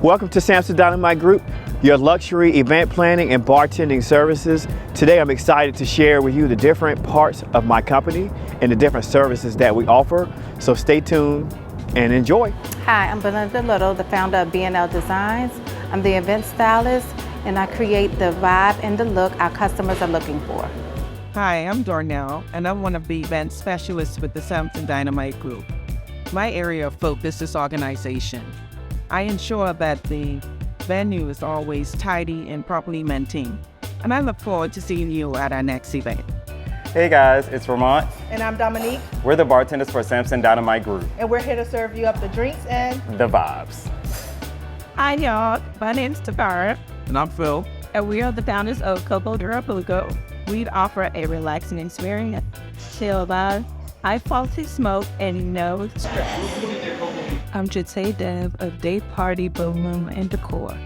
Welcome to Sampson Dynamite Group, your luxury event planning and bartending services. Today I'm excited to share with you the different parts of my company and the different services that we offer. So stay tuned and enjoy. Hi, I'm Belinda Little, the founder of B&L Designs. I'm the event stylist and I create the vibe and the look our customers are looking for. Hi, I'm Darnell, and I'm one of the event specialists with the Sampson Dynamite Group. My area of focus is organization. I ensure that the venue is always tidy and properly maintained. And I look forward to seeing you at our next event. Hey guys, it's Vermont. And I'm Dominique. We're the bartenders for Sampson Dynamite Group. And we're here to serve you up the drinks and the vibes. Hi y'all, my name's Tavara. And I'm Phil. And we are the founders of Copo Durapuco. We offer a relaxing experience, chill vibe, high quality smoke, and no stress. I'm Jate Dev of Day Party Balloon and Decor.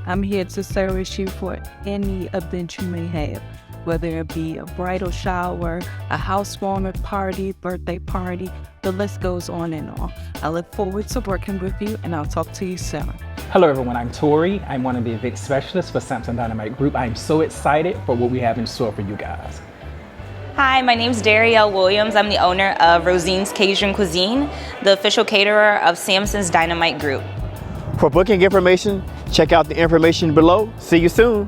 I'm here to service you for any event you may have, whether it be a bridal shower, a housewarming party, birthday party, the list goes on and on. I look forward to working with you, and I'll talk to you soon. Hello everyone, I'm Tori. I'm one of the event specialists for Sampson Dynamite Group. I'm so excited for what we have in store for you guys. Hi, my name's Darielle Williams. I'm the owner of Rosine's Cajun Cuisine, the official caterer of Sampson's Dynamite Group. For booking information, check out the information below. See you soon.